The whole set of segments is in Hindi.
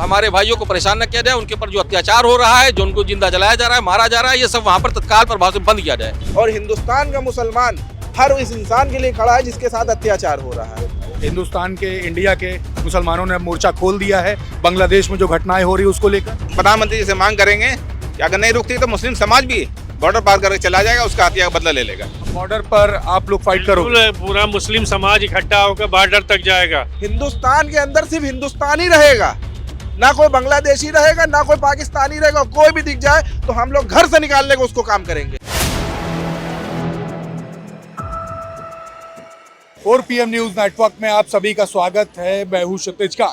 हमारे भाइयों को परेशान न किया जाए, उनके ऊपर जो अत्याचार हो रहा है, जो उनको जिंदा जलाया जा रहा है, मारा जा रहा है, ये सब वहाँ पर तत्काल प्रभाव से बंद किया जाए। और हिंदुस्तान का मुसलमान हर उस इंसान के लिए खड़ा है जिसके साथ अत्याचार हो रहा है। हिंदुस्तान के, इंडिया के मुसलमानों ने मोर्चा खोल दिया है बांग्लादेश में जो घटनाएं हो रही है उसको लेकर। प्रधानमंत्री जी से मांग करेंगे कि अगर नहीं रुकती तो मुस्लिम समाज भी बॉर्डर पार करके चला जाएगा, उसका हत्या का बदला ले लेगा। बॉर्डर पर आप लोग फाइट करोगे? पूरा मुस्लिम समाज इकट्ठा होकर बॉर्डर तक जाएगा। हिंदुस्तान के अंदर सिर्फ हिंदुस्तानी रहेगा, ना कोई बांग्लादेशी रहेगा, ना कोई पाकिस्तानी रहेगा। कोई भी दिख जाए तो हम लोग घर से निकालने को उसको काम करेंगे। 4 PM न्यूज नेटवर्क में आप सभी का स्वागत है। मैं हूं क्षितिज का।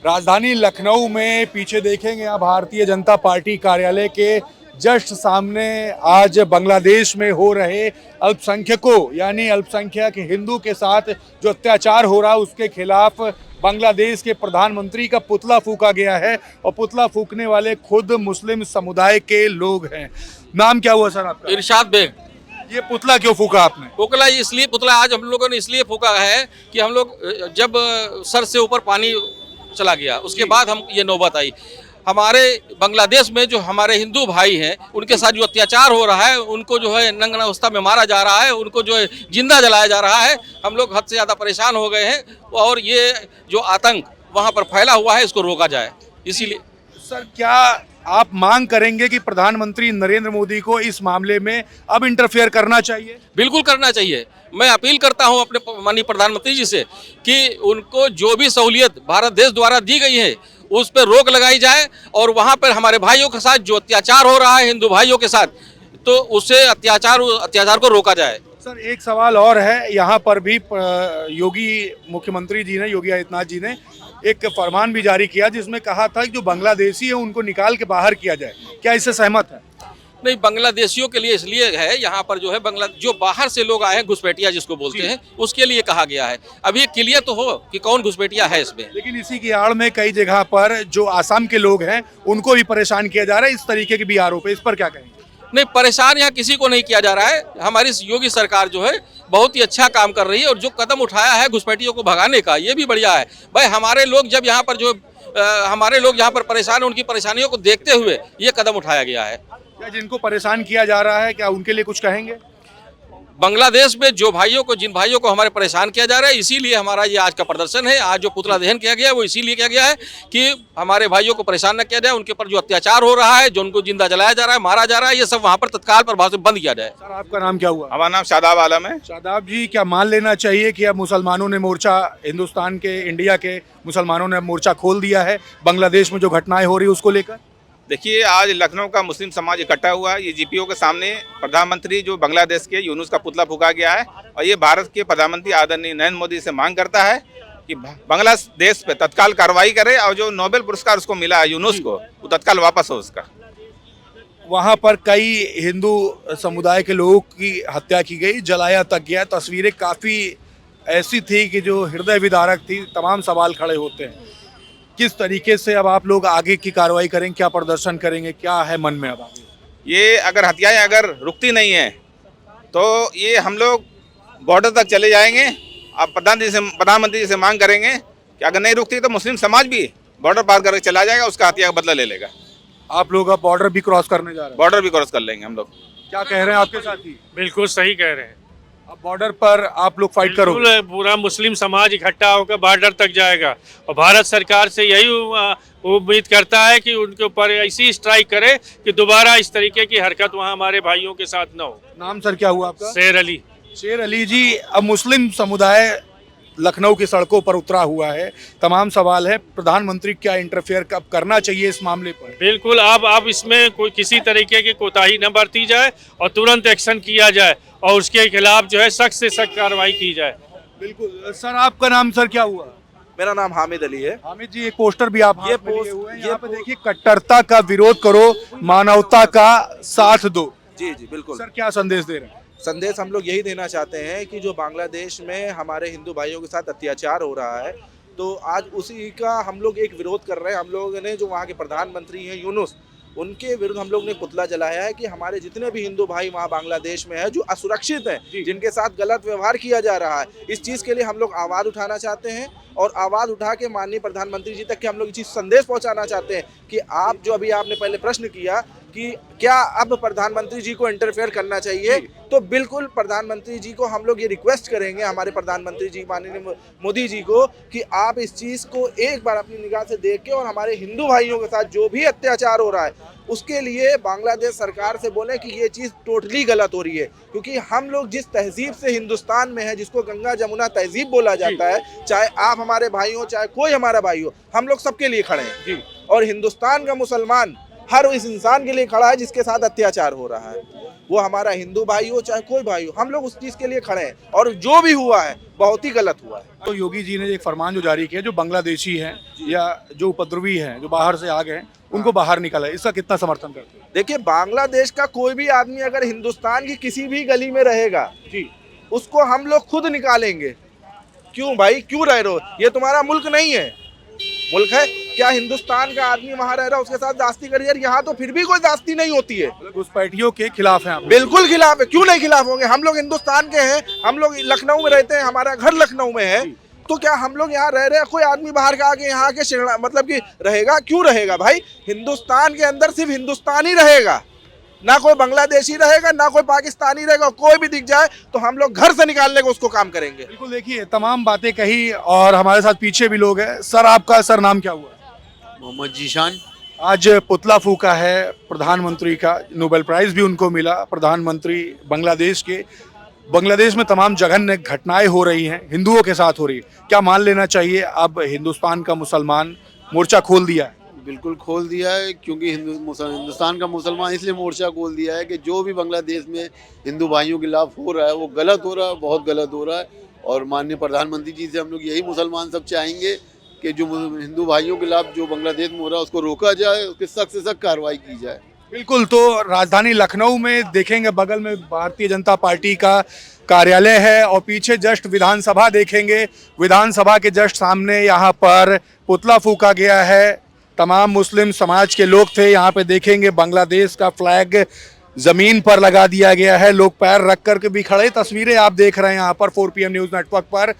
राजधानी लखनऊ में पीछे देखेंगे यहाँ भारतीय जनता पार्टी कार्यालय के जस्ट सामने आज बांग्लादेश में हो रहे अल्पसंख्यकों यानी अल्पसंख्यक हिंदू के साथ जो अत्याचार हो रहा है उसके खिलाफ बांग्लादेश के प्रधानमंत्री का पुतला फूंका गया है और पुतला फूंकने वाले खुद मुस्लिम समुदाय के लोग हैं। नाम क्या हुआ सर आपका? इरशाद बेग। ये पुतला क्यों फूंका आपने? पुतला आज हम लोगों ने इसलिए फूंका है कि हम लोग जब सर से ऊपर पानी चला गया उसके बाद हम ये नौबत आई। हमारे बांग्लादेश में जो हमारे हिंदू भाई हैं उनके साथ जो अत्याचार हो रहा है, उनको जो है नंगा अवस्था में मारा जा रहा है, उनको जो है जिंदा जलाया जा रहा है, हम लोग हद से ज़्यादा परेशान हो गए हैं और ये जो आतंक वहाँ पर फैला हुआ है इसको रोका जाए। इसीलिए सर क्या आप मांग करेंगे कि प्रधानमंत्री नरेंद्र मोदी को इस मामले में अब इंटरफेयर करना चाहिए? बिल्कुल करना चाहिए। मैं अपील करता हूं अपने माननीय प्रधानमंत्री जी से कि उनको जो भी सहूलियत भारत देश द्वारा दी गई है उस पर रोक लगाई जाए और वहां पर हमारे भाइयों के साथ जो अत्याचार हो रहा है हिंदू भाइयों के साथ, तो उससे अत्याचार को रोका जाए। सर एक सवाल और है, यहाँ पर भी योगी मुख्यमंत्री जी ने, योगी आदित्यनाथ जी ने एक फरमान भी जारी किया जिसमें कहा था कि जो बांग्लादेशी है उनको निकाल के बाहर किया जाए। क्या इससे सहमत है? नहीं, बांग्लादेशियों के लिए इसलिए है, यहाँ पर जो है जो बाहर से लोग आए हैं, घुसपैठिया जिसको बोलते हैं, उसके लिए कहा गया है। अभी क्लियर तो हो कि कौन घुसपैठिया है इसमें। लेकिन इसी की आड़ में कई जगह पर जो आसाम के लोग हैं उनको भी परेशान किया जा रहा है, इस तरीके के भी आरोप है, इस पर क्या कहेंगे? नहीं, परेशान यहाँ किसी को नहीं किया जा रहा है। हमारी योगी सरकार जो है बहुत ही अच्छा काम कर रही है और जो कदम उठाया है घुसपैठियों को भगाने का, ये भी बढ़िया है। भाई हमारे लोग जब यहाँ पर हमारे लोग यहाँ पर परेशान हैं, उनकी परेशानियों को देखते हुए ये कदम उठाया गया है। क्या जिनको परेशान किया जा रहा है क्या उनके लिए कुछ कहेंगे? बांग्लादेश में जिन भाइयों को हमारे परेशान किया जा रहा है, इसीलिए हमारा ये आज का प्रदर्शन है। आज जो पुतला दहन किया गया है वो इसीलिए किया गया है कि हमारे भाइयों को परेशान न किया जाए, उनके ऊपर जो अत्याचार हो रहा है, जो उनको जिंदा जलाया जा रहा है, मारा जा रहा है, ये सब वहाँ पर तत्काल प्रभाव से बंद किया जाए। सर आपका नाम क्या हुआ? हमारा नाम शादाब आलम है। शादाब जी, क्या मान लेना चाहिए कि अब मुसलमानों ने मोर्चा, हिंदुस्तान के, इंडिया के मुसलमानों ने मोर्चा खोल दिया है बांग्लादेश में जो घटनाएं हो रही है उसको लेकर? देखिए, आज लखनऊ का मुस्लिम समाज इकट्ठा हुआ है। ये जीपीओ के सामने प्रधानमंत्री जो बांग्लादेश के यूनुस का पुतला फूंका गया है और ये भारत के प्रधानमंत्री आदरणीय नरेंद्र मोदी से मांग करता है कि बांग्लादेश पे तत्काल कार्रवाई करे और जो नोबेल पुरस्कार उसको मिला है यूनुस को, वो तत्काल वापस हो उसका। वहाँ पर कई हिंदू समुदाय के लोगों की हत्या की गई, जलाया तक गया। तस्वीरें काफ़ी ऐसी थी कि जो हृदय विदारक थी। तमाम सवाल खड़े होते हैं, किस तरीके से अब आप लोग आगे की कार्रवाई करेंगे, क्या प्रदर्शन करेंगे, क्या है मन में अब आगे? ये अगर हत्याएं अगर रुकती नहीं हैं तो ये हम लोग बॉर्डर तक चले जाएंगे। अब प्रधानमंत्री जी से मांग करेंगे कि अगर नहीं रुकती तो मुस्लिम समाज भी बॉर्डर पार करके चला जाएगा, उसका हत्या का बदला ले लेगा। आप लोग अब बॉर्डर भी क्रॉस करने जा रहे हैं? बॉर्डर भी क्रॉस कर लेंगे हम लोग। क्या कह रहे हैं आपके साथी? बिल्कुल सही कह रहे हैं। अब बॉर्डर पर आप लोग फाइट करोगे? पूरा मुस्लिम समाज इकट्ठा होकर बॉर्डर तक जाएगा और भारत सरकार से यही उम्मीद करता है कि उनके ऊपर ऐसी स्ट्राइक करे कि दोबारा इस तरीके की हरकत वहाँ हमारे भाइयों के साथ न हो। नाम सर क्या हुआ आपका? शेर अली। शेर अली जी, अब मुस्लिम समुदाय लखनऊ की सड़कों पर उतरा हुआ है। तमाम सवाल है, प्रधानमंत्री क्या इंटरफेयर कब करना चाहिए इस मामले पर? बिल्कुल, अब इसमें कोई किसी तरीके की कोताही न बरती जाए और तुरंत एक्शन किया जाए और उसके खिलाफ जो है सख्त से सख्त कार्रवाई की जाए। बिल्कुल। सर आपका नाम सर क्या हुआ? मेरा नाम हामिद अली है। हामिद जी, एक पोस्टर भी आप हाथ में लिए हुए हैं। यहाँ पे देखिए, कट्टरता का विरोध करो, मानवता का साथ दो। जी जी बिल्कुल। सर क्या संदेश दे रहे हैं? संदेश हम लोग यही देना चाहते हैं कि जो बांग्लादेश में हमारे हिंदू भाइयों के साथ अत्याचार हो रहा है, तो आज उसी का हम लोग एक विरोध कर रहे हैं। हम लोगों ने जो वहाँ के प्रधानमंत्री हैं यूनुस, उनके विरुद्ध हम लोग ने पुतला जलाया है कि हमारे जितने भी हिंदू भाई वहाँ बांग्लादेश में है जो असुरक्षित हैं, जिनके साथ गलत व्यवहार किया जा रहा है, इस चीज़ के लिए हम लोग आवाज़ उठाना चाहते हैं और आवाज़ उठा के माननीय प्रधानमंत्री जी तक के हम लोग ये चीज़ संदेश पहुंचाना चाहते हैं कि आप जो अभी आपने पहले प्रश्न किया कि क्या अब प्रधानमंत्री जी को इंटरफेयर करना चाहिए, तो बिल्कुल प्रधानमंत्री जी को हम लोग ये रिक्वेस्ट करेंगे, हमारे प्रधानमंत्री जी माननीय मोदी जी को, कि आप इस चीज़ को एक बार अपनी निगाह से देख के और हमारे हिंदू भाइयों के साथ जो भी अत्याचार हो रहा है उसके लिए बांग्लादेश सरकार से बोले कि ये चीज़ टोटली गलत हो रही है। क्योंकि हम लोग जिस तहजीब से हिंदुस्तान में है, जिसको गंगा जमुना तहजीब बोला जाता है, चाहे आप हमारे भाई हो चाहे कोई हमारा भाई हो, हम लोग सबके लिए खड़े हैं। और हिंदुस्तान का मुसलमान हर उस इंसान के लिए खड़ा है जिसके साथ अत्याचार हो रहा है, वो हमारा हिंदू भाई हो चाहे कोई भाई हो, हम लोग उस चीज़ के लिए खड़े हैं। और जो भी हुआ है बहुत ही गलत हुआ है। तो योगी जी ने एक फरमान जो जारी किया, जो बांग्लादेशी हैं या जो उपद्रवी हैं, जो बाहर से आ गए हैं, उनको बाहर निकाला, इसका कितना समर्थन करते हैं? देखिए, बांग्लादेश का कोई भी आदमी अगर हिंदुस्तान की किसी भी गली में रहेगा जी, उसको हम लोग खुद निकालेंगे। क्यों भाई, क्यों रह रहे हो? ये तुम्हारा मुल्क नहीं है, मुल्क है क्या? हिंदुस्तान का आदमी वहां रह रहा है, उसके साथ जास्ती करिए। यहाँ तो फिर भी कोई जास्ती नहीं होती है। घुसपैठियों के खिलाफ हैं आप? बिल्कुल खिलाफ है, क्यों नहीं खिलाफ होंगे? हम लोग हिंदुस्तान के हैं, हम लोग लखनऊ में रहते हैं, हमारा घर लखनऊ में है, तो क्या हम लोग यहाँ रह रहे हैं? कोई आदमी बाहर का आके यहाँ के मतलब कि रहेगा? क्यों रहेगा भाई? हिंदुस्तान के अंदर सिर्फ हिंदुस्तानी रहेगा, ना कोई बांग्लादेशी रहेगा, ना कोई पाकिस्तानी रहेगा। कोई भी दिख जाए तो हम लोग घर से निकालने का उसको काम करेंगे। बिल्कुल, देखिए तमाम बातें कही और हमारे साथ पीछे भी लोग हैं। सर, आपका सर नाम क्या हुआ? मोहम्मद जीशान। आज पुतला फूका है प्रधानमंत्री का, नोबेल प्राइज भी उनको मिला। प्रधानमंत्री बांग्लादेश के, बांग्लादेश में तमाम जघन्य घटनाएं हो रही हैं, हिंदुओं के साथ हो रही है। क्या मान लेना चाहिए अब हिंदुस्तान का मुसलमान मोर्चा खोल दिया है? बिल्कुल खोल दिया है, क्योंकि हिंदुस्तान का मुसलमान इसलिए मोर्चा खोल दिया है कि जो भी बांग्लादेश में हिंदू भाइयों के खिलाफ हो रहा है वो गलत हो रहा है, बहुत गलत हो रहा है। और माननीय प्रधानमंत्री जी से हम लोग यही मुसलमान सब चाहेंगे कि जो हिंदू भाइयों के खिलाफ जो बांग्लादेश में हो रहा है उसको रोका जाए, उसकी सख्त से सख्त कार्रवाई की जाए। बिल्कुल, तो राजधानी लखनऊ में देखेंगे, बगल में भारतीय जनता पार्टी का कार्यालय है और पीछे जस्ट विधानसभा देखेंगे। विधानसभा के जस्ट सामने यहाँ पर पुतला फूका गया है। तमाम मुस्लिम समाज के लोग थे यहाँ पे। देखेंगे बांग्लादेश का फ्लैग जमीन पर लगा दिया गया है, लोग पैर रख कर के भी खड़े। तस्वीरें आप देख रहे हैं यहाँ पर 4PM न्यूज़ नेटवर्क पर।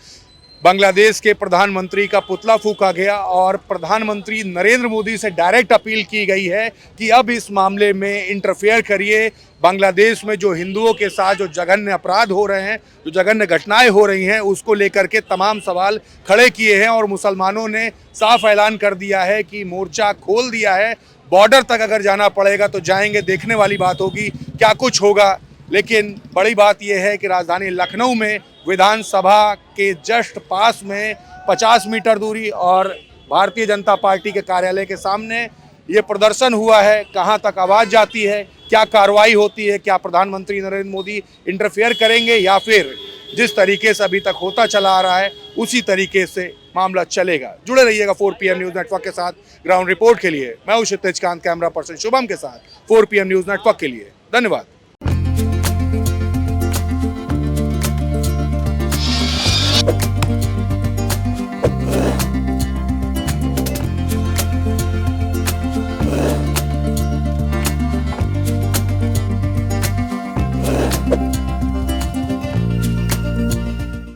बांग्लादेश के प्रधानमंत्री का पुतला फूका गया और प्रधानमंत्री नरेंद्र मोदी से डायरेक्ट अपील की गई है कि अब इस मामले में इंटरफेयर करिए। बांग्लादेश में जो हिंदुओं के साथ जो जघन्य अपराध हो रहे हैं, जो जघन्य घटनाएं हो रही हैं, उसको लेकर के तमाम सवाल खड़े किए हैं। और मुसलमानों ने साफ ऐलान कर दिया है कि मोर्चा खोल दिया है, बॉर्डर तक अगर जाना पड़ेगा तो जाएंगे। देखने वाली बात होगी क्या कुछ होगा। लेकिन बड़ी बात यह है कि राजधानी लखनऊ में विधानसभा के जस्ट पास में 50 मीटर दूरी और भारतीय जनता पार्टी के कार्यालय के सामने ये प्रदर्शन हुआ है। कहां तक आवाज़ जाती है, क्या कार्रवाई होती है, क्या प्रधानमंत्री नरेंद्र मोदी इंटरफेयर करेंगे या फिर जिस तरीके से अभी तक होता चला आ रहा है उसी तरीके से मामला चलेगा। जुड़े रहिएगा 4PM न्यूज़ नेटवर्क के साथ। ग्राउंड रिपोर्ट के लिए मैं हूं क्षितिज कांत, कैमरा पर्सन शुभम के साथ 4PM न्यूज़ नेटवर्क के लिए। धन्यवाद।